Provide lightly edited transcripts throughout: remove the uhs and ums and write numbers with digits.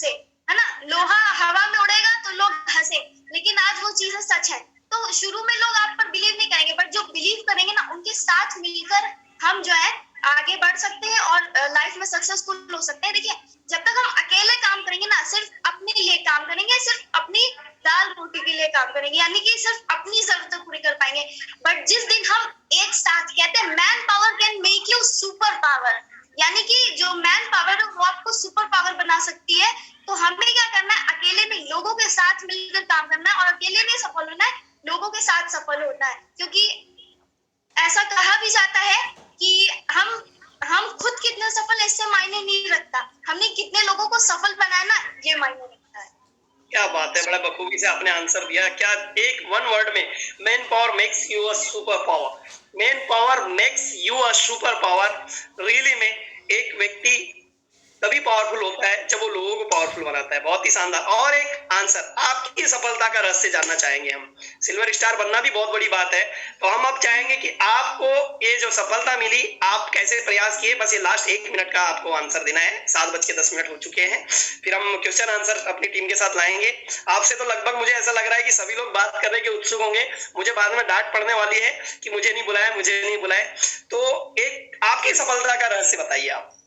हंसे, है ना, लोहा हवा में उड़ेगा तो लोग हंसे, लेकिन आज वो चीजें सच है। तो शुरू में लोग आप पर बिलीव नहीं करेंगे, बट जो बिलीव करेंगे ना, उनके साथ मिलकर हम जो है आगे बढ़ सकते हैं और लाइफ में सक्सेसफुल हो सकते हैं। देखिए, जब तक हम अकेले काम करेंगे ना, सिर्फ अपने लिए काम करेंगे, सिर्फ अपनी दाल रोटी के लिए काम करेंगे, यानी कि सिर्फ अपनी जरूरतें पूरी कर पाएंगे। बट जिस दिन हम एक साथ, कहते हैं man power can make you super power, यानी कि जो मैन पावर है वो आपको सुपर पावर बना सकती है। तो हमें क्या करना है, अकेले नहीं, लोगों के साथ मिलकर काम करना है, और अकेले नहीं सफल होना है, लोगों के साथ सफल होना है। क्योंकि ऐसा कहा भी जाता है कि हम खुद कितने सफल, इससे मायने नहीं रखता, हमने कितने लोगों को सफल बनाया ना, ये मायने रखता है। क्या बात है, बड़ा बखूबी से आपने आंसर दिया। क्या एक वन वर्ड में, man power makes you a super power, man power makes you a super power. Really में एक व्यक्ति तभी पावरफुल होता है जब वो लोगों को पावरफुल बनाता है। बहुत ही शानदार। और एक आंसर, आपकी सफलता का रहस्य जानना चाहेंगे हम। सिल्वर स्टार बनना भी बहुत बड़ी बात है, तो हम अब चाहेंगे कि आपको ये जो सफलता मिली, आप कैसे प्रयास किए, बस ये लास्ट 1 मिनट का आपको आंसर देना है। 7:10 हो चुके हैं, फिर हम क्वेश्चन आंसर अपनी टीम के साथ लाएंगे। आपसे तो लगभग मुझे ऐसा लग रहा है कि सभी लोग बात करने के उत्सुक होंगे। मुझे बाद में डांट पड़ने वाली है कि मुझे नहीं बुलाया, मुझे नहीं बुलाए। तो एक आपकी सफलता का रहस्य बताइए आप।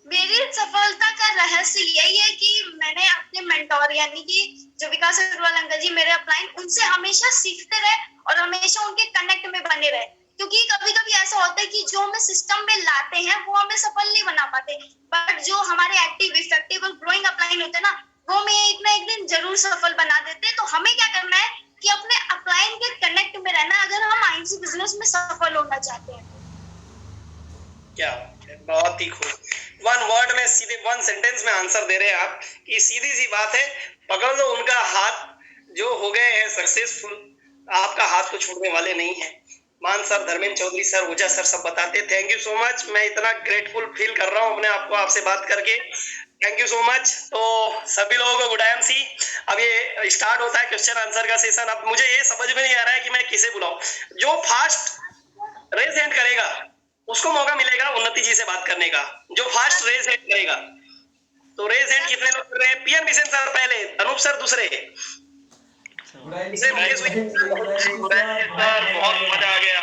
मेरी सफलता का रहस्य यही है कि मैंने अपने मेंटोर, यानी कि जो विकास अग्रवाल अंकल जी मेरे अपलाइन, उनसे हमेशा सीखते रहे और हमेशा उनके कनेक्ट में बने रहे। क्योंकि कभी कभी ऐसा होता है कि जो हमें सिस्टम में लाते हैं वो हमें सफल नहीं बना पाते, बट जो हमारे एक्टिव, इफेक्टिव और ग्रोइंग अपलाइन होते हैं ना, वो हमें एक ना एक दिन जरूर सफल बना देते हैं। तो हमें क्या करना है कि अपने अपलाइन के कनेक्ट में रहना, अगर हम आईएनसी बिजनेस में सफल होना चाहते हैं। क्या बहुत ही खूब, वन वर्ड में, सीधे वन सेंटेंस में आंसर दे रहे हैं आप कि सीधी सी बात है, पकड़ लो उनका हाथ, जो हो गए हैं सक्सेसफुल, आपका हाथ तो छूटने वाले नहीं है। मान सर, धर्मेंद्र चौधरी सर, ऊर्जा सर सब बताते। थैंक यू सो मच, मैं इतना ग्रेटफुल फील कर रहा हूँ अपने आपको आपसे बात करके। Thank you so much. तो सभी लोगों को गुड आई। अब ये स्टार्ट होता है क्वेश्चन आंसर का सेशन। अब मुझे ये समझ में नहीं आ रहा है कि मैं किसे बुलाऊं। जो फास्ट रेज हैंड करेगा उसको मौका मिलेगा उन्नति जी से बात करने का, जो फास्ट रेज हैंड करेगा। तो रेज हैंड कितने लोग कर रहे हैं? पीएन मिशन सर पहले, अनूप सर दूसरे, सर बहुत मजा आ गया।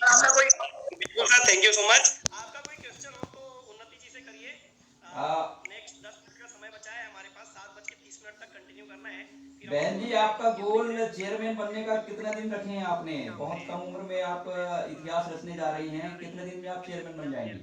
आपका कोई, बिल्कुल sir, thank you so much. आपका कोई क्वेश्चन हो तो उन्नति जी से करिए। नेक्स्ट 10 मिनट का समय बचा है हमारे पास, 7:30 तक कंटिन्यू करना है। बहन जी, आपका गोल चेयरमैन बनने का कितना दिन रखे हैं आपने? बहुत कम उम्र में आप इतिहास रचने जा रही हैं, कितने दिन में आप चेयरमैन बन जाएंगी?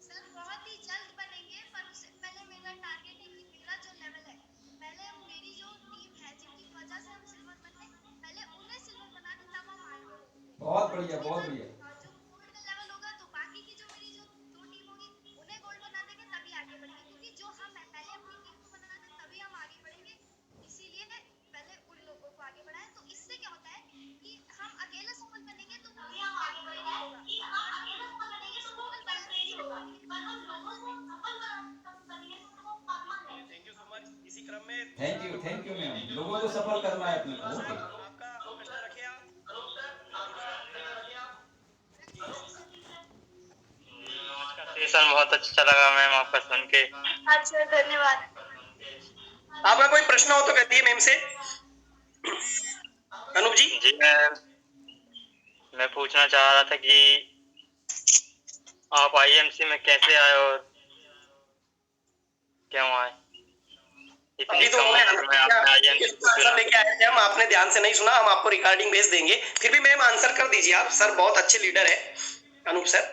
सर बहुत ही जल्द बनेंगे, पर उससे पहले मेरा टारगेट है कि मेरा जो लेवल है, पहले मेरी जो टीम है जिनकी वजह से हम सिल्वर बने, पहले उन्हें सिल्वर बना दें, तब हम आगे बढ़ेंगे। बहुत बढ़िया, बहुत बढ़िया। जो गोल्ड का लेवल होगा तो बाकी की जो मेरी जो 2 टीम होगी उन्हें गोल्ड बना देंगे, तभी आगे बढ़ेंगे। क्योंकि जो हम है पहले अपनी टीम को बना दें तभी हम आगे बढ़ेंगे, इसीलिए पहले उन लोगों को आगे बढ़ाएं। तो इससे क्या होता है कि हम अकेले सफल बनेंगे तो तभी हम आगे बढ़ेंगे, और हम लोगों को बनेंगे सफल बनाएंगे होगा, पर हम लोगों को सफल करेंगे तो वो permanent. Thank you so much. इसी क्रम में थैंक यू मैम, लोगों को सफल करना है अपने को। ओके, आपका प्रश्न रखिए आप। सेशन बहुत अच्छा लगा मैम आपका सुन के। अच्छा, धन्यवाद। आपका कोई प्रश्न हो तो कहिए मैम से। अनूप जी। जी मैं पूछना चाह रहा था कि आप आईएमसी में कैसे आए और क्यों आए? अभी तो आंसर लेके आए थे हम, आपने ध्यान से नहीं सुना। हम आपको रिकॉर्डिंग भेज देंगे, फिर भी मैम आंसर कर दीजिए आप। सर बहुत अच्छे लीडर है अनूप सर।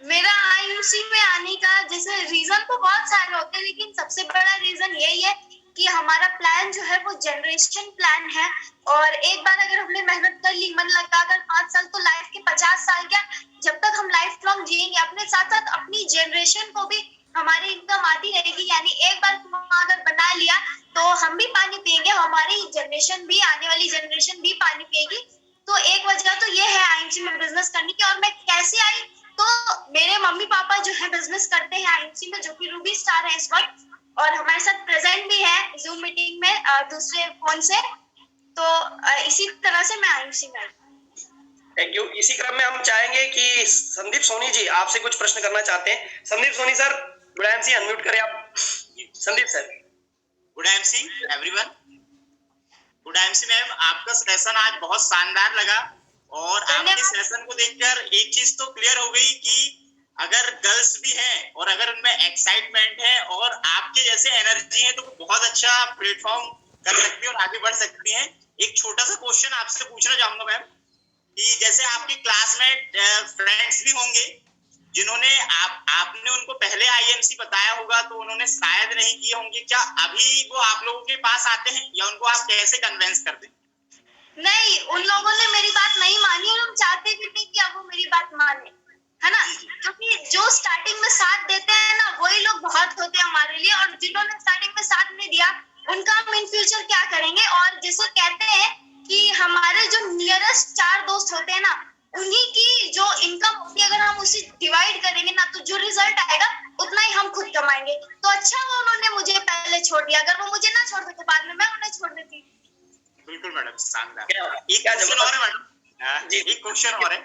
मेरा आईयूसी में आने का जैसे रीजन तो बहुत सारे होते हैं, लेकिन सबसे बड़ा रीजन यही है कि हमारा प्लान जो है वो जनरेशन प्लान है। और एक बार अगर हमने मेहनत कर ली, मन लगाकर 5 साल, तो लाइफ के 50 साल क्या, जब तक हम लाइफ लॉन्ग जिएंगे, अपने साथ साथ अपनी जनरेशन को भी हमारी इनकम आती रहेगी। यानी एक बार अगर बना लिया तो हम भी पानी पिएंगे, हमारी जनरेशन भी, आने वाली जनरेशन भी पानी पिएगी। तो एक वजह तो ये है आईएमसी में बिजनेस करने की। और मैं कैसे आई, तो मेरे मम्मी पापा जो है बिजनेस करते हैं आईएमसी में, जो कि रूबी स्टार है इस वक्त, और हमारे साथ प्रेजेंट भी है जूम मीटिंग में दूसरे फोन से। तो इसी तरह से मैं आईएमसी में आई। Thank you. इसी क्रम में हम चाहेंगे कि संदीप सोनी जी आपसे कुछ प्रश्न करना चाहते हैं। संदीप सोनी सर, गुड जी अनम्यूट करें आप। Sandeep sir. Good MC everyone. Good MC ma'am, आपका सेशन आज बहुत शानदार लगा और आपके सेशन को देखकर एक चीज तो क्लियर हो गई कि अगर गर्ल्स भी हैं और अगर उनमें एक्साइटमेंट है और आपके जैसे एनर्जी है तो बहुत अच्छा प्लेटफॉर्म कर सकती है और आगे बढ़ सकती हैं। एक छोटा सा क्वेश्चन आपसे पूछना चाहूंगा मैम कि जैसे आपके क्लासमेट फ्रेंड्स भी होंगे जिन्होंने आपने उनको पहले आईएमसी बताया होगा तो उन्होंने शायद नहीं किए होंगे, क्या अभी वो आप लोगों के पास आते हैं या उनको आप कैसे कन्विंस करते हैं? नहीं, उन लोगों ने मेरी बात नहीं मानी और हम चाहते भी नहीं कि अब वो मेरी बात माने, है ना, क्योंकि जो स्टार्टिंग में साथ देते हैं ना वही लोग बहुत होते हैं हमारे लिए, और जिन्होंने स्टार्टिंग में साथ नहीं दिया उनका हम इन फ्यूचर क्या करेंगे। और जैसे कहते हैं कि हमारे जो नियरेस्ट 4 दोस्त होते हैं ना, उन्हीं की जो इनकम होती है अगर हम उसे डिवाइड करेंगे ना तो जो रिजल्ट आएगा उतना ही हम खुद कमाएंगे। तो अच्छा वो उन्होंने मुझे पहले छोड़ दिया, अगर वो मुझे ना छोड़ते तो बाद में मैं उन्हें छोड़ देती। बिल्कुल मैडम, शानदार। एक क्वेश्चन और है मैडम जी, एक क्वेश्चन और है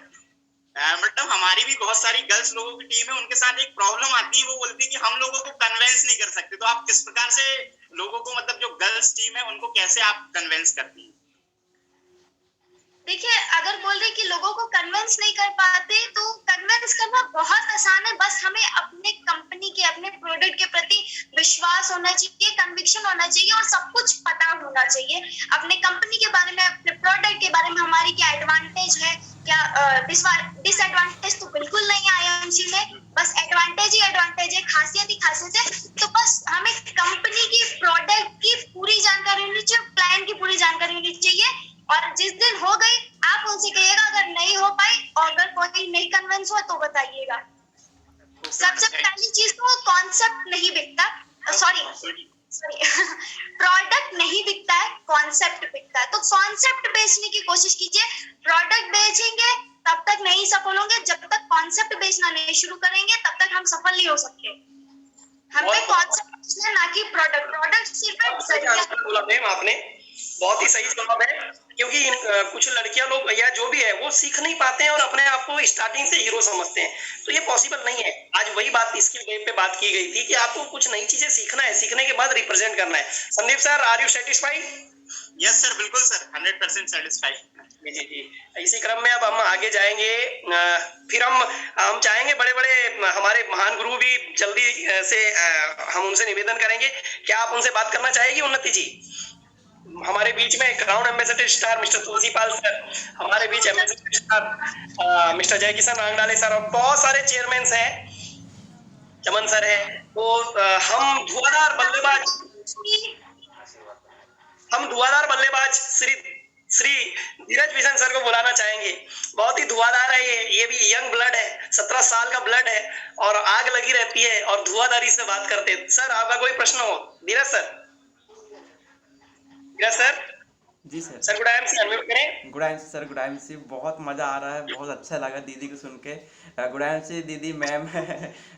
मैडम, हमारी भी बहुत सारी गर्ल्स लोगों की टीम है, उनके साथ एक प्रॉब्लम आती है, वो बोलती है कि हम लोगों को कन्विंस नहीं कर सकते, तो आप किस प्रकार से लोगों को, मतलब जो गर्ल्स टीम है उनको कैसे आप कन्विंस करती हैं? देखिए, अगर बोल रहे कि लोगों को कन्विंस नहीं कर पाते तो कन्विंस करना बहुत आसान है, बस हमें अपने कंपनी के, अपने प्रोडक्ट के प्रति विश्वास होना चाहिए, कन्विक्शन होना चाहिए और सब कुछ पता होना चाहिए अपने कंपनी के बारे में, अपने प्रोडक्ट के बारे में, हमारी क्या एडवांटेज है, क्या डिसएडवांटेज तो बिल्कुल नहीं है आईएमसी में, बस एडवांटेज ही एडवांटेज है, खासियत ही खासियत है। तो बस हमें कंपनी की, प्रोडक्ट की पूरी जानकारी होनी चाहिए, प्लान की पूरी जानकारी होनी चाहिए, और जिस दिन हो गई आप उनसे कहिएगा, अगर नहीं हो पाई और अगर कोई नहीं कन्विंस हुआ तो बताइएगा। सबसे पहली चीज तो कॉन्सेप्ट नहीं बिकता, सॉरी प्रोडक्ट नहीं बिकता है, कॉन्सेप्ट बिकता है। तो कॉन्सेप्ट बेचने की कोशिश कीजिए, प्रोडक्ट बेचेंगे तब तक नहीं सफल होंगे, जब तक कॉन्सेप्ट बेचना नहीं शुरू करेंगे तब तक हम सफल नहीं हो सकते। हमें कॉन्सेप्ट बेचना, ना कि प्रोडक्ट। प्रोडक्ट सिर्फ एक जरिया। बोला मैम आपने, बहुत ही सही जवाब है, क्योंकि कुछ लड़कियां लोग या जो भी है वो सीख नहीं पाते हैं और अपने आप को स्टार्टिंग से हीरो समझते हैं, तो ये पॉसिबल नहीं है। आज वही बात स्किल डे पे बात की गई थी कि आपको कुछ नई चीजें सीखना है, सीखने के बाद रिप्रेजेंट करना है। Sandeep sir, are you satisfied? Yes sir, बिल्कुल सर, 100% सेटिस्फाइड। जी जी, इसी क्रम में अब हम आगे जाएंगे। फिर हम चाहेंगे बड़े बड़े हमारे महान गुरु भी जल्दी से हम उनसे निवेदन करेंगे, क्या आप उनसे बात करना चाहेगी उन्नति जी? हमारे बीच में crown ambassador star mister Tulsipal sir, हमारे बीच ambassador star mister Jai Kishan Rangdale sir, और बहुत सारे चेयरमैन हैं, चमन सर है। तो हम धुआंधार बल्लेबाज श्री धीरज भीषण सर को बुलाना चाहेंगे। बहुत ही धुआंधार है ये भी यंग ब्लड है, 17 साल का ब्लड है और आग लगी रहती है और धुआंधारी से बात करते हैं। सर, आपका कोई प्रश्न हो? Dheeraj sir. Sir ji sir. Sir good MC unmute करें। Good MC sir, good MC, बहुत मज़ा आ रहा है, बहुत अच्छा लगा दीदी को सुन के। गुड एमसी दीदी मैम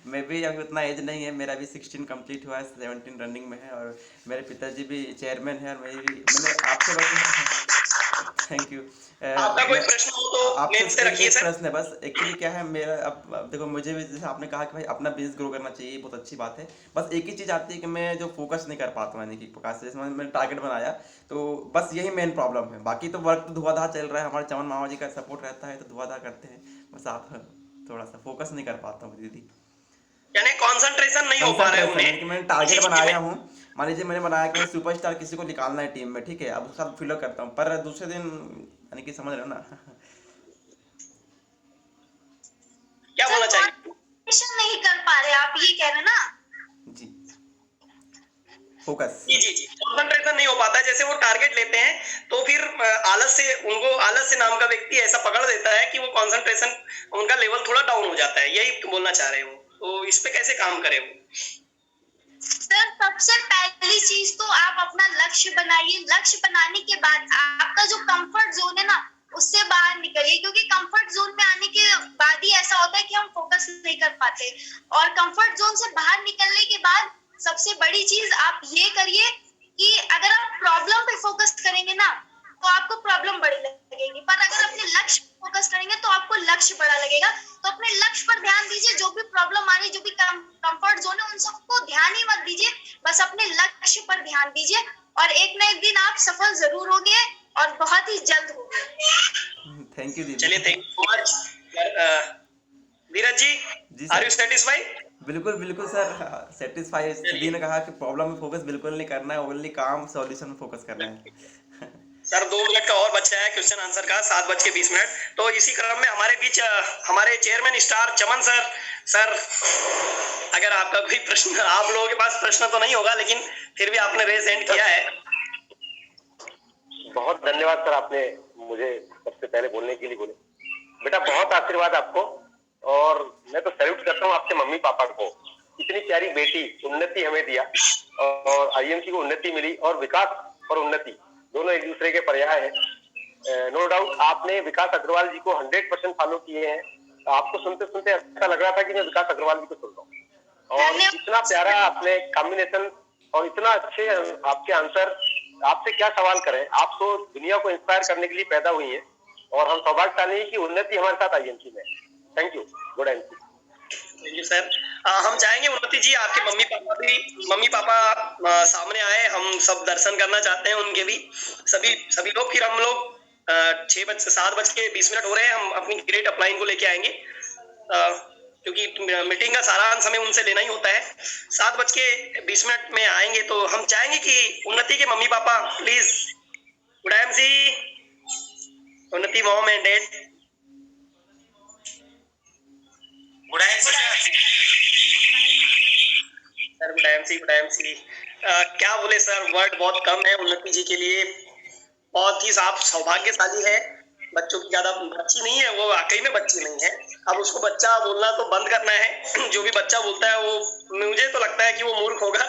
मैं भी अब उतना एज नहीं है, मेरा भी 16 कंप्लीट हुआ है, 17 रनिंग में है, और मेरे पिताजी भी चेयरमैन है, और मैंने आपसे बस थैंक यू। आपका कोई प्रश्न हो तो आपसे से रखिए सर। प्रश्न है बस, एक्चुअली क्या है मेरा, अब देखो मुझे भी जैसे आपने कहा कि भाई अपना बिजनेस ग्रो करना चाहिए, बहुत अच्छी बात है, बस एक ही चीज़ आती है कि मैं जो फोकस नहीं कर पाता हूँ, यानी कि प्रकार से जैसे मैंने टारगेट बनाया, तो बस यही मेन प्रॉब्लम है। बाकी तो वर्क तो धुआंधार चल रहा है, हमारे चमन मामा जी का सपोर्ट रहता है तो धुआंधार करते हैं, बस आप थोड़ा सा फोकस नहीं कर पाता हूँ दीदी, यानी कंसंट्रेशन नहीं हो पा रहा है उन्हें। मैंने टारगेट बनाया हूँ, मान लीजिए मैंने बनाया कि सुपरस्टार किसी को निकालना है टीम में, ठीक है, अब उसके साथ फील करता हूँ, पर दूसरे दिन यानी कि समझ रहे हो ना क्या बोलना चाहिए? नहीं कर पा रहे आप, ये कह रहे ना जी, फोकस जी कंसंट्रेशन नहीं हो पाता। जैसे वो टारगेट लेते हैं तो फिर आलस से नाम का व्यक्ति ऐसा पकड़ देता है कि वो कंसंट्रेशन, उनका लेवल थोड़ा डाउन हो जाता है, यही बोलना चाह रहे हो? तो इस पे कैसे काम करें वो? सर, सबसे पहली चीज तो आप अपना लक्ष्य बनाइए। लक्ष्य बनाने के बाद आपका जो कंफर्ट जोन है ना, उससे बाहर निकलिए, क्योंकि कंफर्ट जोन में आने के बाद ही ऐसा होता है कि हम फोकस नहीं कर पाते। और कंफर्ट जोन से बाहर निकलने के बाद सबसे बड़ी चीज आप ये करिए कि अगर आप प्रॉब्लम पे फोकस करेंगे ना तो आपको प्रॉब्लम बड़ी लगेगी, पर अगर अपने लक्ष्य पे फोकस करेंगे तो आपको लक्ष्य बड़ा लगेगा। तो अपने लक्ष्य पर ध्यान दीजिए, जो भी प्रॉब्लम आ रही है, जो भी कंफर्ट जोन है, उनसे मत दीजिए, बस अपने लक्ष्य पर ध्यान दीजिए और एक ना एक दिन आप सफल जरूर होंगे और बहुत ही जल्द होंगे। थैंक यू चलिए, दीदी। Thank you so much. Dheeraj ji, जी आर सर। You satisfied? बिल्कुल बिल्कुल सर, सेटिस्फाई। दी ने कहा कि प्रॉब्लम में फोकस बिल्कुल नहीं करना है, ओनली काम सॉल्यूशन में फोकस करना है। सर 2 मिनट का और बचा है क्वेश्चन आंसर का, 7:20 तो इसी क्रम में हमारे बीच हमारे चेयरमैन स्टार चमन सर। सर, अगर आपका कोई प्रश्न, आप लोगों के पास प्रश्न तो नहीं होगा, लेकिन फिर भी आपने रेज हैंड किया है। बहुत धन्यवाद सर, आपने मुझे सबसे पहले बोलने के लिए बोले। बेटा बहुत आशीर्वाद आपको, और मैं तो सैल्यूट करता हूँ आपके मम्मी पापा को, इतनी प्यारी बेटी उन्नति हमें दिया, और आईएमसी को उन्नति मिली, और विकास और उन्नति दोनों एक दूसरे के पर्याय है। नो डाउट आपने विकास अग्रवाल जी को 100% फॉलो किए हैं। आपको सुनते सुनते ऐसा लग रहा था कि मैं विकास अग्रवाल जी को सुन रहा हूँ, और इतना प्यारा आपने कॉम्बिनेशन और इतना अच्छे आपके आंसर। आपसे क्या सवाल करें, आप तो दुनिया को इंस्पायर करने के लिए पैदा हुई हैं, और हम सौभाग्यशाली हैं कि उन्नति हमारे साथ आईएमसी में। Thank you, good MC. Thank you sir. हम चाहेंगे उन्नति जी, आपके मम्मी पापा सामने आए, हम सब दर्शन करना चाहते हैं उनके भी, सभी लोग। फिर हम लोग 7:20 हो रहे हैं, हम अपनी ग्रेट अपलाइन को लेके आएंगे, क्योंकि मीटिंग का सारांश हमें उनसे लेना ही होता है। 7:20 में आएंगे, तो हम चाहेंगे कि उन्नति के mummy papa please, good MC, Unnati mom and dad. Good MC sir, good MC. क्या बोले सर, वर्ड बहुत कम है उन्नति जी के लिए। बहुत ही आप सौभाग्यशाली है, बच्चों की ज्यादा बच्ची नहीं है वो, वाकई में बच्ची नहीं है। अब उसको बच्चा बोलना तो बंद करना है। जो भी बच्चा बोलता है वो, मुझे तो लगता है कि वो मूर्ख होगा।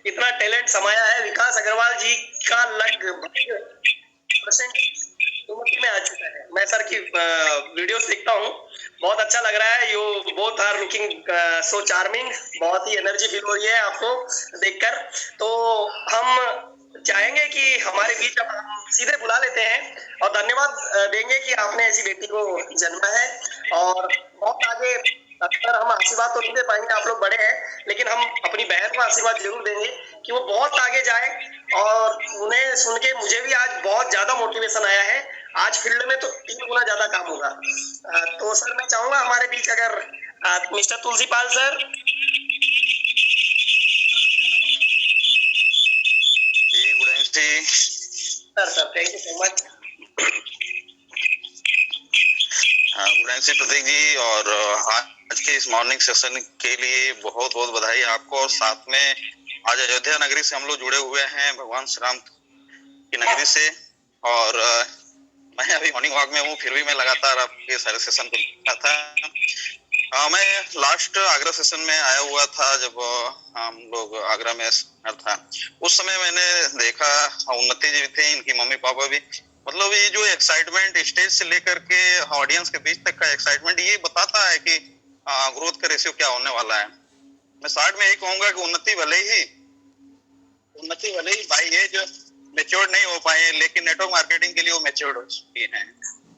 इतना टैलेंट समाया है विकास अग्रवाल जी का, लगभग % उन्नति में आ चुका है। मैं सर की वीडियोस देखता हूँ, बहुत अच्छा लग रहा है। You both are looking so charming, बहुत ही एनर्जी फील हो रही है आपको देखकर। तो हम चाहेंगे कि हमारे बीच अब हम सीधे बुला लेते हैं, और धन्यवाद देंगे कि आपने ऐसी बेटी को जन्मा है। और बहुत आगे, अक्सर हम आशीर्वाद तो नहीं दे पाएंगे, आप लोग बड़े हैं, लेकिन हम अपनी बहन को आशीर्वाद जरूर देंगे कि वो बहुत आगे जाए। और उन्हें सुन के मुझे भी आज बहुत ज्यादा मोटिवेशन आया है। आज फील्ड में तो 3 गुना ज्यादा काम होगा। तो सर, मैं चाहूंगा हमारे बीच अगर mister Tulsipal sir. Good MC sir, thank you so much. Good MC Prateek ji, और आज के इस मॉर्निंग सेशन के लिए बहुत बहुत बधाई आपको। और साथ में आज अयोध्या नगरी से हम लोग जुड़े हुए हैं, भगवान श्री राम की नगरी से। और मैं अभी मॉर्निंग वॉक में हूँ, फिर भी मैं लगातार आपके सारे सेशन को देखा था। मैं लास्ट आगरा सेशन में आया हुआ था, जब हम लोग आगरा में था, उस समय मैंने देखा उन्नति जी थे, इनकी मम्मी पापा भी। मतलब ये जो एक्साइटमेंट स्टेज से लेकर के ऑडियंस के बीच तक का एक्साइटमेंट, ये बताता है कि ग्रोथ का रेशियो क्या होने वाला है। मैं शॉर्ट में यही कहूंगा कि उन्नति भले ही भाई है जो मैच्योर्ड नहीं हो पाए, लेकिन नेटवर्क मार्केटिंग के लिए वो मैच्योर्ड हो चुकी हैं,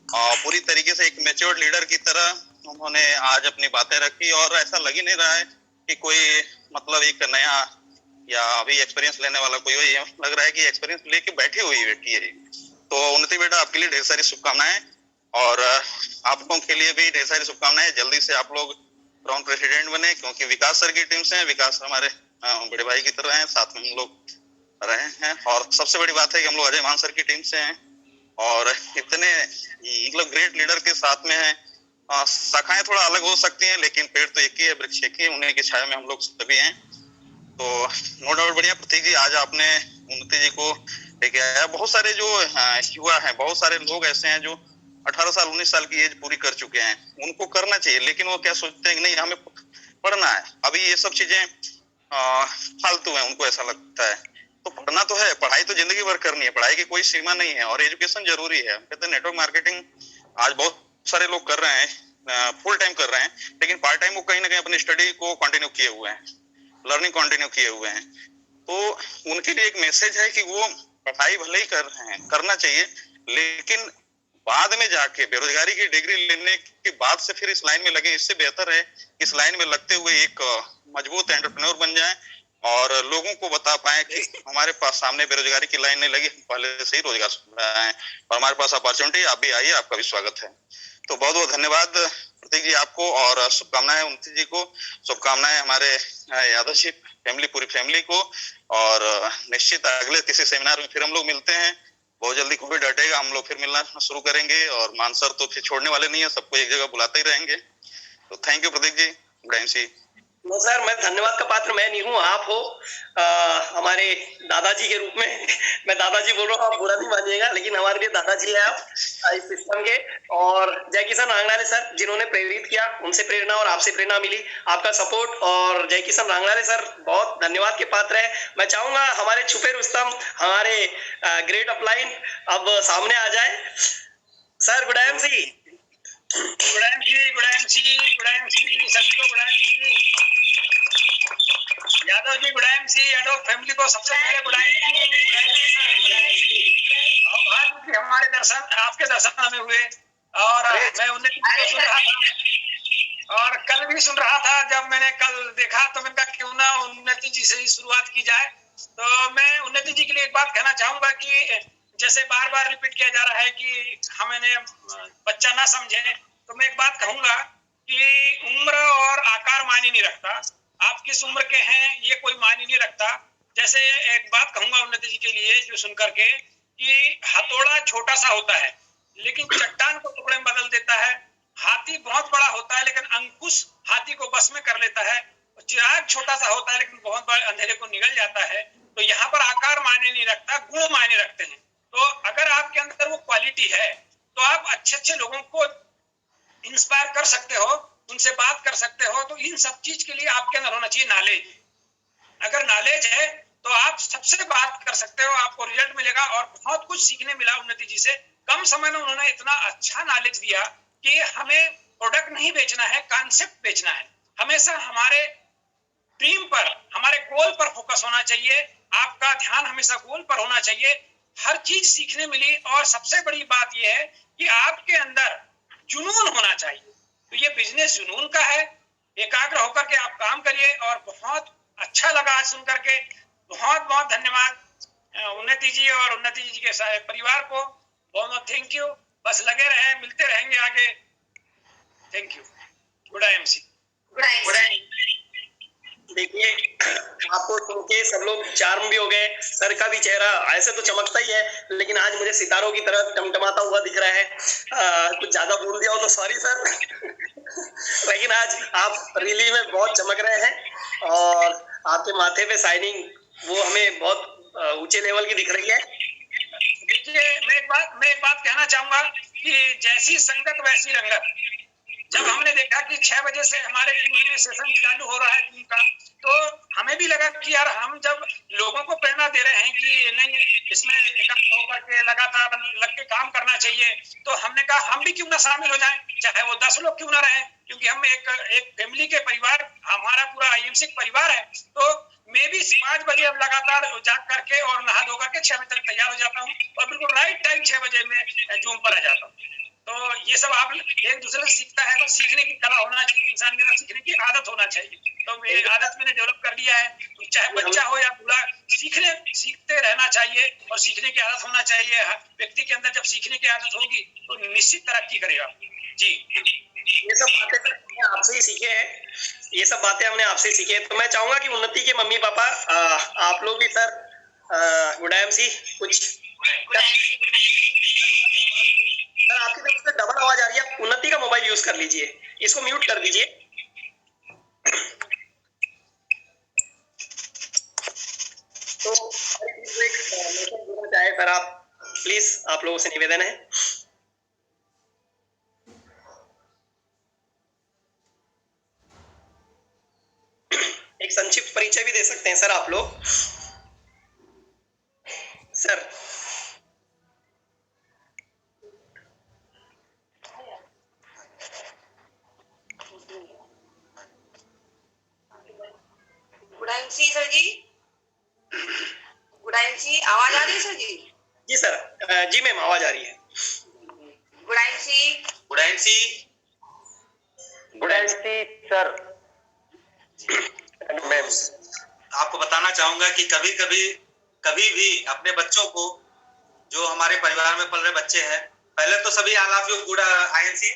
और पूरी तरीके से एक मैच्योर्ड लीडर की तरह उन्होंने आज अपनी बातें रखी। और ऐसा लग ही नहीं रहा है कि कोई मतलब एक नया या अभी एक्सपीरियंस लेने वाला कोई हो, ये लग रहा है कि एक्सपीरियंस लेके बैठी हुई बेटी है। तो उन्नति बेटा, आपके लिए ढेर सारी शुभकामनाएं, और आप लोगों के लिए भी ढेर सारी शुभकामनाएं। जल्दी से आप लोग टाउन प्रेसिडेंट बने, क्योंकि विकास सर की टीम से हैं, विकास हमारे बड़े भाई की तरह हैं, साथ में हम लोग रहे हैं। और सबसे बड़ी बात है कि हम लोग अजय मान सर की टीम से हैं, और इतने मतलब ग्रेट लीडर के साथ में हैं। शाखाएं थोड़ा अलग हो सकती हैं, लेकिन पेड़ तो एक ही है, वृक्ष एक ही है, उन्हीं की छाया में हम लोग सभी हैं। तो नो डाउट बढ़िया प्रतीक जी, आज आपने उन्नति जी को लेके आया। बहुत सारे जो युवा हैं, बहुत सारे लोग ऐसे हैं जो 18 साल 19 साल की एज पूरी कर चुके हैं, उनको करना चाहिए, लेकिन वो क्या सोचते हैं कि नहीं हमें पढ़ना है, अभी ये सब चीजें फालतू है, उनको ऐसा लगता है। तो पढ़ना तो है, पढ़ाई तो जिंदगी भर करनी है, पढ़ाई की कोई सीमा नहीं है, और एजुकेशन जरूरी है। कहते हैं नेटवर्क मार्केटिंग आज बहुत सारे लोग कर रहे हैं, फुल टाइम कर रहे हैं, लेकिन पार्ट टाइम वो कहीं ना कहीं अपनी स्टडी को कंटिन्यू किए हुए हैं, लर्निंग कंटिन्यू किए हुए हैं। तो उनके लिए एक मैसेज है कि वो पढ़ाई भले ही कर रहे हैं, करना चाहिए, लेकिन बाद में जाके बेरोजगारी की डिग्री लेने के बाद से फिर इस लाइन में लगे, इससे बेहतर है इस लाइन में लगते हुए एक मजबूत एंटरप्रेन्योर बन जाए, और लोगों को बता पाए कि हमारे पास सामने बेरोजगारी की लाइन नहीं लगी, हम पहले से ही रोजगार सुन रहे हैं और हमारे पास अपॉर्चुनिटी, आप भी आइए, आपका भी स्वागत है। तो बहुत बहुत धन्यवाद प्रतीक जी आपको, और शुभकामनाएं उन्नति जी को, शुभकामनाएं हमारे यादव जी फैमिली, पूरी फैमिली को, और निश्चित अगले किसी सेमिनार में फिर हम लोग मिलते हैं। बहुत जल्दी कोविड हटेगा, हम लोग फिर मिलना शुरू करेंगे, और मानसर तो फिर छोड़ने वाले नहीं है, सबको एक जगह बुलाते ही रहेंगे। तो thank you Prateek ji, good see. No sir, मैं धन्यवाद का पात्र मैं नहीं हूँ, आप हो हमारे दादाजी के रूप में। मैं दादाजी बोल रहा हूँ, आप बुरा नहीं मानिएगा, लेकिन हमारे लिए दादाजी है आप इस सिस्टम के। और जय किसान रांगड़ाले सर जिन्होंने प्रेरित किया, उनसे प्रेरणा और आपसे प्रेरणा मिली, आपका सपोर्ट और जय किसान रांगड़ाले सर बहुत धन्यवाद के पात्र है। मैं चाहूंगा हमारे छुपे रुस्तम, हमारे ग्रेट अपलाइन अब सामने आ जाए। सर गुड सी। सभी को यादव जी गुड सी, यादव फैमिली को सबसे पहले आज हमारे दर्शन, आपके दर्शन हमें हुए, और मैं उन्नति जी को सुन रहा था और कल भी सुन रहा था। जब मैंने कल देखा तो मैंने कहा क्यों ना उन्नति जी से ही शुरुआत की जाए। तो मैं उन्नति जी के लिए एक बात कहना चाहूंगा कि जैसे बार बार रिपीट किया जा रहा है कि हमें बच्चा ना समझे, तो मैं एक बात कहूंगा कि उम्र और आकार मायने नहीं रखता, आप किस उम्र के हैं ये कोई मायने नहीं रखता। जैसे एक बात कहूंगा उन्नति जी के लिए जो सुन करके, कि हथौड़ा छोटा सा होता है लेकिन चट्टान को टुकड़े में बदल देता है, हाथी बहुत बड़ा होता है लेकिन अंकुश हाथी को बस में कर लेता है, चिराग छोटा सा होता है लेकिन बहुत बड़े अंधेरे को निगल जाता है। तो यहाँ पर आकार मायने नहीं रखता, गुण मायने रखते हैं। तो अगर आपके अंदर वो क्वालिटी है तो आप अच्छे अच्छे लोगों को इंस्पायर कर सकते हो, उनसे बात कर सकते हो। तो इन सब चीज के लिए आपके अंदर होना चाहिए नॉलेज। अगर नॉलेज है तो आप सबसे बात कर सकते हो, आपको रिजल्ट मिलेगा। और बहुत कुछ सीखने मिला उन्नति जी से। कम समय में उन्होंने इतना अच्छा नॉलेज दिया कि हमें प्रोडक्ट नहीं बेचना है, कॉन्सेप्ट बेचना है। हमेशा हमारे ड्रीम पर, हमारे गोल पर फोकस होना चाहिए। आपका ध्यान हमेशा गोल पर होना चाहिए। हर चीज सीखने मिली। और सबसे बड़ी बात यह है कि आपके अंदर जुनून होना चाहिए। तो ये बिजनेस जुनून का है। एकाग्र होकर के आप काम करिए। और बहुत अच्छा लगा आज सुन करके। बहुत बहुत धन्यवाद उन्नति जी और उन्नति जी के परिवार को। बहुत बहुत थैंक यू। बस लगे रहे, मिलते रहेंगे आगे। Thank you. Good MC। देखिए, आपको सुन के सब लोग चार्म भी हो गए। सर का भी चेहरा ऐसे तो चमकता ही है, लेकिन आज मुझे सितारों की तरह टमटमाता हुआ दिख रहा है। कुछ ज्यादा बोल दिया हो तो सॉरी सर। लेकिन आज आप रियली में बहुत चमक रहे हैं और आपके माथे पे शाइनिंग वो हमें बहुत ऊंचे लेवल की दिख रही है। देखिए, मैं एक बात कहना चाहूंगा कि जैसी संगत वैसी रंगत। जब हमने देखा कि 6 बजे से हमारे टीम में सेशन चालू हो रहा है टीम का, तो हमें भी लगा कि यार हम जब लोगों को प्रेरणा दे रहे हैं कि नहीं, इसमें एकांत होकर के लगातार लग के काम करना चाहिए, तो हमने कहा हम भी क्यों ना शामिल हो जाएं, चाहे वो 10 लोग क्यों ना रहे। क्योंकि हम एक फैमिली के परिवार, हमारा पूरा IMC परिवार है। तो मैं भी 5 बजे अब लगातार जाग करके और नहा धो करके 6 बजे तक तैयार हो जाता हूँ और बिल्कुल राइट टाइम 6 बजे में जूम पर आ जाता हूँ। तो ये सब आप एक दूसरे से सीखता है। तो सीखने की कला होना चाहिए, इंसान के अंदर सीखने की आदत होना चाहिए। तो ये आदत मैंने डेवलप कर लिया है। तो चाहे बच्चा हो या बूढ़ा, सीखते रहना चाहिए और सीखने की आदत होना चाहिए। व्यक्ति के अंदर जब सीखने की आदत होगी तो निश्चित तरक्की करेगा। जी, ये सब बातें हमने आपसे ही सीखे हैं। ये सब बातें हमने आपसे सीखे हैं। तो मैं चाहूंगा कि उन्नति के मम्मी पापा, आप लोग भी सर गुड MC कुछ। सर आपकी तरफ से डबल आवाज आ रही है, उन्नति का मोबाइल यूज कर लीजिए, इसको म्यूट कर दीजिए। तो चाहे सर आप प्लीज, आप लोगों से निवेदन है। एक संक्षिप्त परिचय भी दे सकते हैं सर आप लोग। सर गुड MC सर जी, गुड MC आवाज आ रही है सर जी? जी सर, जी मैम आवाज आ रही है। Good MC, good MC, good MC sir ma'am. आपको बताना चाहूंगा कि कभी भी अपने बच्चों को, जो हमारे परिवार में पल रहे बच्चे हैं, पहले तो सभी I love you, good INC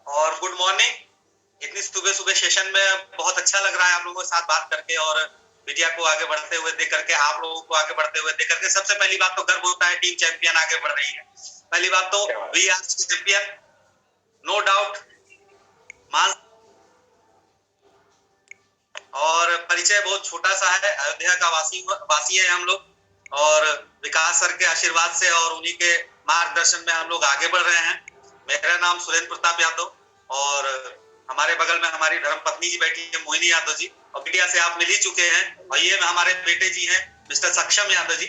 और गुड मॉर्निंग। इतनी सुबह सुबह सेशन में बहुत अच्छा लग रहा है आप लोगों के साथ बात करके और मीडिया को आगे बढ़ते हुए देख करके, आप लोगों को आगे बढ़ते हुए देख करके। सबसे पहली बात तो गर्व होता है, टीम चैंपियन आगे बढ़ रही है। पहली बात तो we are champion, no doubt. मान और परिचय बहुत छोटा सा है, अयोध्या का वासी है हम लोग और विकास सर के आशीर्वाद से और उन्हीं के मार्गदर्शन में हम लोग आगे बढ़ रहे हैं। मेरा नाम सुरेंद्र प्रताप यादव और हमारे बगल में हमारी धर्मपत्नी जी बैठी है मोहिनी यादव जी, और मीडिया से आप मिल ही चुके हैं। और ये हमारे बेटे जी हैं मिस्टर सक्षम यादव जी।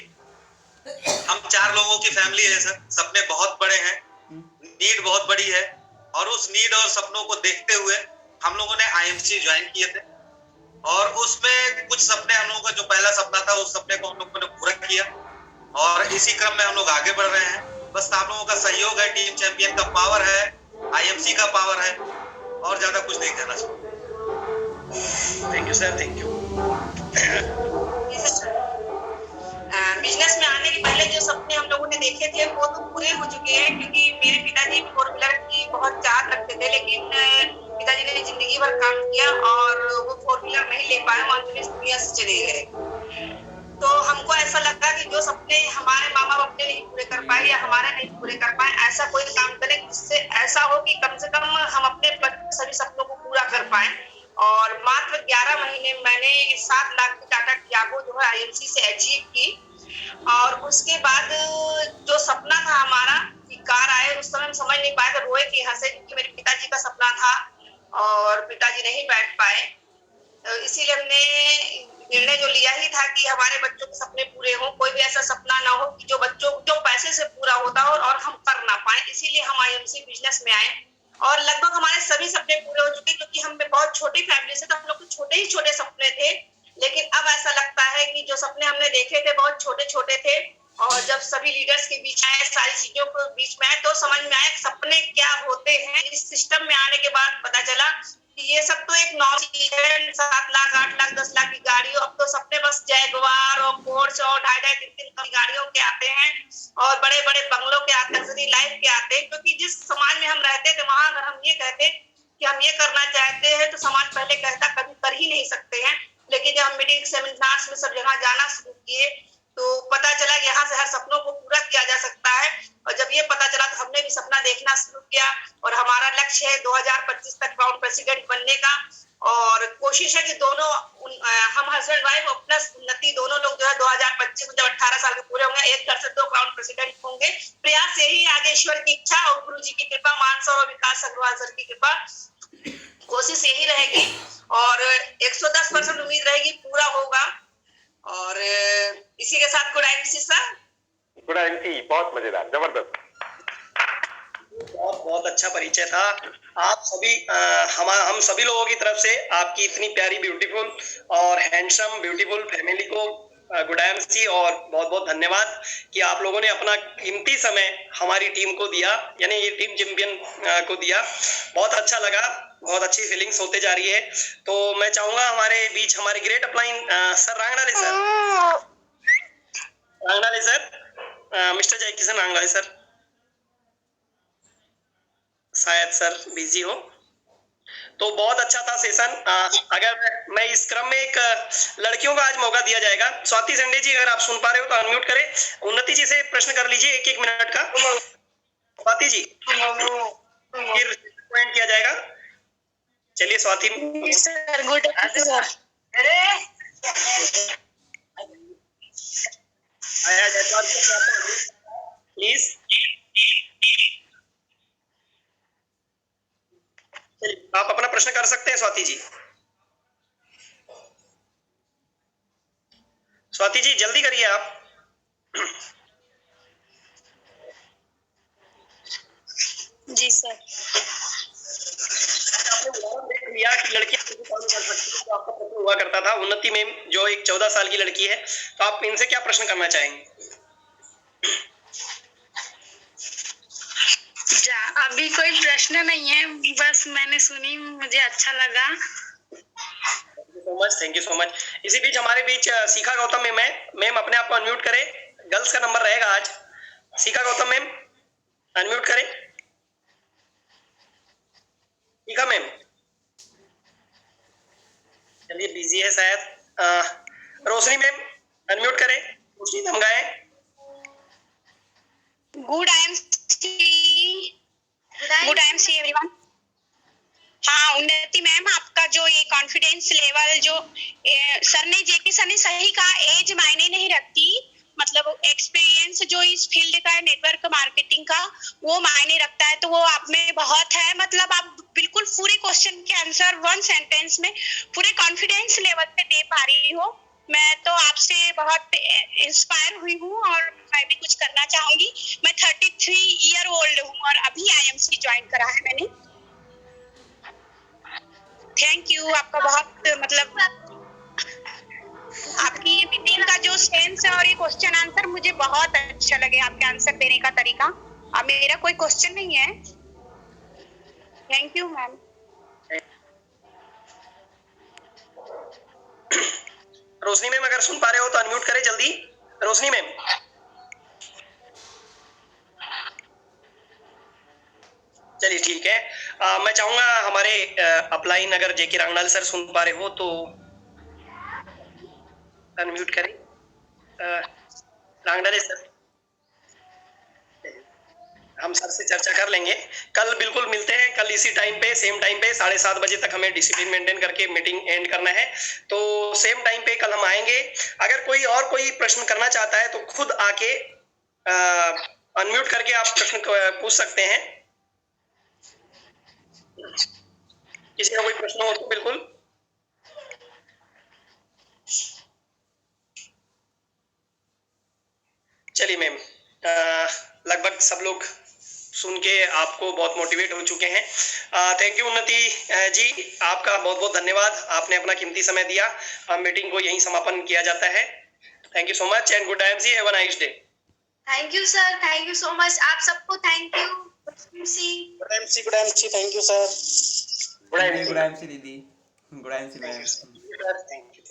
हम 4 लोगों की फैमिली है सर। सपने बहुत बड़े हैं, नीड बहुत बड़ी है और उस नीड और सपनों को देखते हुए हम लोगों ने आईएमसी ज्वाइन किए थे और उसमें कुछ सपने हम लोगों का, जो पहला सपना था उस सपने को हम लोगों ने पूरा किया और इसी क्रम में हम लोग आगे बढ़ रहे हैं। बस आप लोगों का सहयोग है, टीम चैंपियन का पावर है, आईएमसी का पावर है और ज्यादा कुछ नहीं कहना चाहूंगा। Thank you sir, thank you. Business में आने के पहले जो सपने हम लोगों ने देखे थे वो तो पूरे हो चुके हैं, क्योंकि मेरे पिताजी 4 व्हीलर की बहुत चाह रखते थे, लेकिन पिताजी ने जिंदगी भर काम किया और वो 4 व्हीलर नहीं ले पाए, अंत दुनिया से चले गए। तो हमको ऐसा लगा कि जो सपने हमारे माँ बाप अपने नहीं पूरे कर पाए या हमारे नहीं पूरे कर पाए, ऐसा कोई काम करें जिससे ऐसा हो कि कम से कम हम अपने सभी सपनों को पूरा कर पाए। और मात्र 11 महीने मैंने 7 लाख की टाटा टियागो जो है आईएमसी से अचीव की। और उसके बाद जो सपना था हमारा कि कार आए, उस समय हम समझ नहीं पाए थे, रोए कि हंसे, क्योंकि मेरे पिताजी का सपना था और पिताजी नहीं बैठ पाए। तो इसीलिए हमने निर्णय जो लिया ही था कि हमारे बच्चों के सपने पूरे हों, कोई भी ऐसा सपना ना हो कि जो पैसे से पूरा होता हो और हम कर ना पाए। इसीलिए हम आईएमसी बिजनेस में आए और लगभग हमारे सभी सपने पूरे हो चुके, क्योंकि हम बहुत छोटी फैमिली से, तो हम लोग के छोटे ही छोटे सपने थे। लेकिन अब ऐसा लगता है कि जो सपने हमने देखे थे बहुत छोटे छोटे थे, और जब सभी लीडर्स के बीच आए, सारी चीजों के बीच में आए, तो समझ में आया सपने क्या होते हैं। इस सिस्टम में आने के बाद पता चला कि ये सब तो एक नॉर्मल चीज है, 7 लाख 8 लाख 10 लाख की गाड़ियों, अब तो सपने बस जैगवार और पोर्श और 2.5-3 गाड़ियों के आते हैं और बड़े बड़े बंगलों के आते हैं, लग्जरी लाइफ के आते हैं। क्योंकि जिस समाज में हम रहते थे वहां अगर हम ये कहते कि हम ये करना चाहते हैं तो समाज पहले कहता कभी कर ही नहीं सकते हैं। लेकिन जब हम मीटिंग सेमिनार्स में सब जगह जाना शुरू किए तो पता चला कि यहाँ से हर सपनों को पूरा किया जा सकता है। और जब ये पता चला तो हमने भी सपना देखना शुरू किया और हमारा लक्ष्य है 2025 तक क्राउन प्रेसिडेंट बनने का। और कोशिश है कि दोनों हम हस्बैंड वाइफ और प्लस उन्नति दोनों लोग जो है 2025 में जब 18 साल के पूरे होंगे, एक घर से 2 क्राउन प्रेसिडेंट होंगे। प्रयास यही आगे ईश्वर की इच्छा और गुरु जी की कृपा, मान सर और विकास अग्रवाल सर की कृपा, कोशिश यही रहेगी और 110% उम्मीद रहेगी पूरा होगा। और इसी के साथ good IMC sir. Good IMC, बहुत मजेदार, जबरदस्त, बहुत अच्छा परिचय था। आप सभी हम सभी लोगों की तरफ से आपकी इतनी प्यारी ब्यूटीफुल और हैंडसम ब्यूटीफुल फैमिली को गुड आईएमसी और बहुत बहुत धन्यवाद कि आप लोगों ने अपना कीमती समय हमारी टीम को दिया, यानी ये टीम चैंपियन को दिया। बहुत अच्छा लगा, बहुत अच्छी फीलिंग्स होते जा रही है। तो मैं चाहूंगा हमारे बीच हमारे great upline sir Rangdale sir, mister Jai Kishan Rangdale sir, शायद सर बिजी हो। तो बहुत अच्छा था सेशन। अगर मैं इस क्रम में एक लड़कियों का आज मौका दिया जाएगा। स्वाति संडे जी, अगर आप सुन पा रहे हो तो अनम्यूट करें, उन्नति जी से प्रश्न कर लीजिए 1-1 मिनट का। स्वाति जी फिर पॉइंट किया जाएगा। चलिए स्वाति सर, गुड सर। आया जयपाल प्लीज। आप अपना प्रश्न कर सकते हैं स्वाति जी। स्वाति जी जल्दी करिए आप। जी सर। आपने उदाहरण देख लिया कि लड़कियां कैसे काम कर सकती हैं, तो आपका प्रश्न हुआ करता था उन्नति मैम जो एक 14 साल की लड़की है, तो आप इनसे क्या प्रश्न करना चाहेंगे? अभी कोई प्रश्न नहीं है, बस मैंने सुनी, मुझे अच्छा लगा। Thank you so much. इसी बीच हमारे बीच शिखा गौतम मैम है। मैम अपने आप को अनम्यूट करें, गर्ल्स का नंबर रहेगा आज। शिखा गौतम मैम अनम्यूट करें। शिखा मैम चलिए बिजी है शायद। रोशनी मैम अनम्यूट करें, Roshni Dhamgaye. Good IMC everyone. हाँ उन्नति मैम, आपका जो ये कॉन्फिडेंस लेवल जो जेके सर ने सही कहा, एज मायने नहीं रखती, मतलब एक्सपीरियंस जो इस फील्ड का है नेटवर्क मार्केटिंग का वो मायने रखता है। तो वो आप में बहुत है, मतलब आप बिल्कुल पूरे क्वेश्चन के आंसर 1 सेंटेंस में पूरे कॉन्फिडेंस लेवल पे दे पा रही हो। मैं तो आपसे बहुत इंस्पायर हुई हूँ और मैं भी कुछ करना चाहूंगी। मैं 33 ईयर ओल्ड हूँ और अभी IMC ज्वाइन करा है मैंने। थैंक यू, आपका बहुत मतलब आपकी ये मीटिंग का जो सेंस है और ये क्वेश्चन आंसर मुझे बहुत अच्छा लगे, आपके आंसर देने का तरीका। अब मेरा कोई क्वेश्चन नहीं है। Thank you ma'am. Roshni ma'am अगर सुन पा रहे हो तो अनम्यूट करें जल्दी। रोशनी मैम चलिए ठीक है। मैं चाहूंगा हमारे अपलाइन अगर जेके रांगनाल सर सुन पा रहे हो तो अनम्यूट करें। रांगनाले सर हम सर से चर्चा कर लेंगे, कल बिल्कुल मिलते हैं। कल इसी टाइम पे सेम टाइम पे 7:30 बजे तक हमें डिसिप्लिन मेंटेन करके मीटिंग एंड करना है। तो सेम टाइम पे कल हम आएंगे। अगर कोई और कोई प्रश्न करना चाहता है तो खुद आके अनम्यूट करके आप प्रश्न पूछ सकते हैं। किसी का कोई प्रश्न हो तो बिल्कुल। चलिए मैम, लगभग सब लोग सुन के आपको बहुत मोटिवेट हो चुके हैं। थैंक यू उन्नति जी, आपका बहुत बहुत धन्यवाद, आपने अपना कीमती समय दिया। मीटिंग को यहीं समापन किया जाता है। Thank you so much and good IMC, have a nice day. Thank you sir, thank you so much, आप सबको thank you. Good IMC, thank you sir. Good IMC दीदी, good IMC ma'am. Thank you.